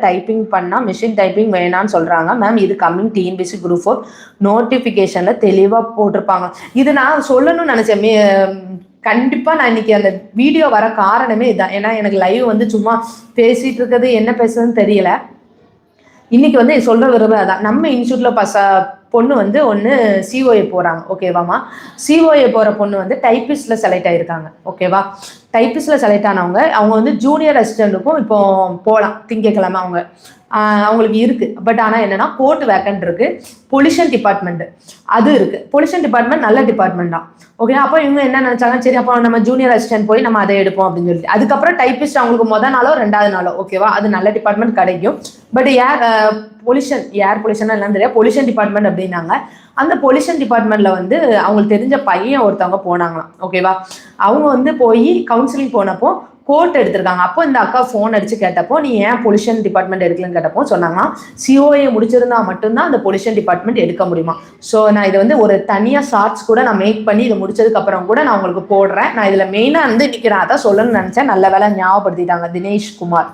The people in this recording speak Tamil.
டைப்பிங் பண்ணால் மிஷின் டைப்பிங் வேணான்னு சொல்கிறாங்க மேம். இது கம்மிங் டிஎன்பிஎஸ்சி குரூப் 4 நோட்டிஃபிகேஷனில் தெளிவாக போட்டிருப்பாங்க. இது நான் சொல்லணும்னு நினச்சேன். கண்டிப்பாக நான் இன்னைக்கு அந்த வீடியோ வர காரணமே இதுதான். ஏன்னா எனக்கு லைவ் வந்து சும்மா பேசிகிட்டு இருக்கிறது என்ன பேசுறதுன்னு தெரியல. இன்னைக்கு வந்து சொல்ற விரும்புறது அதான். நம்ம இன்ஸ்டியூட்ல பொண்ணு வந்து ஒன்று சிஓஏ போகிறாங்க, ஓகேவாமா. சிஓஏ போகிற பொண்ணு வந்து டைப்பிஸ்டில் செலக்ட் ஆகிருக்காங்க, ஓகேவா. டைப்பிஸ்டில் செலக்ட் ஆனவங்க அவங்க வந்து ஜூனியர் அசிஸ்டண்ட்டுக்கும் இப்போ போகலாம் திங்கக்கிழமை அவங்களுக்கு இருக்குது. பட் ஆனால் என்னென்னா கோர்ட் வேக்கன்ட் இருக்குது. பொல்யூஷன் டிபார்ட்மெண்ட் அது இருக்குது. பொல்யூஷன் டிபார்ட்மெண்ட் நல்ல டிபார்ட்மெண்ட் தான், ஓகே. அப்போ இவங்க என்ன நினச்சாங்க, சரி அப்போ நம்ம ஜூனியர் அசிஸ்டன்ட் போய் நம்ம அதை எடுப்போம் அப்படின்னு சொல்லிட்டு அதுக்கப்புறம் டைப்பிஸ்ட் அவங்களுக்கு முதல் நாளோ 2வது நாளோ, ஓகேவா, அது நல்ல டிபார்ட்மெண்ட் கிடைக்கும். பட் ஏர் பொல்யூஷன் என்னன்னு தெரியாது, பொல்யூஷன் டிபார்ட்மெண்ட் அப்படின்னாங்க. அந்த பொல்யூஷன் டிபார்ட்மெண்ட்ல வந்து அவங்களுக்கு தெரிஞ்ச பையன் ஒருத்தவங்க போனாங்களாம், ஓகேவா. அவங்க வந்து போய் கவுன்சிலிங் போனப்போ கோர்ட் எடுத்திருக்காங்க. அப்போ இந்த அக்கா ஃபோன் அடிச்சு கேட்டப்போ நீ ஏன் பொல்யூஷன் டிபார்ட்மெண்ட் எடுக்கலன்னு கேட்டப்போ சொன்னாங்கன்னா சிஓஏ முடிச்சிருந்தா மட்டும்தான் அந்த பொல்யூஷன் டிபார்ட்மெண்ட் எடுக்க முடியுமா. ஸோ நான் இதை வந்து ஒரு தனியாக ஷார்ட்ஸ் கூட நான் மேக் பண்ணி இதை முடிச்சதுக்கு அப்புறம் கூட நான் உங்களுக்கு போடுறேன். நான் இதில் மெயினாக வந்து இன்னைக்கு நான் அதான் சொல்லணும்னு நினச்சேன். நல்ல வேலை ஞாபகப்படுத்திட்டாங்க தினேஷ் குமார்.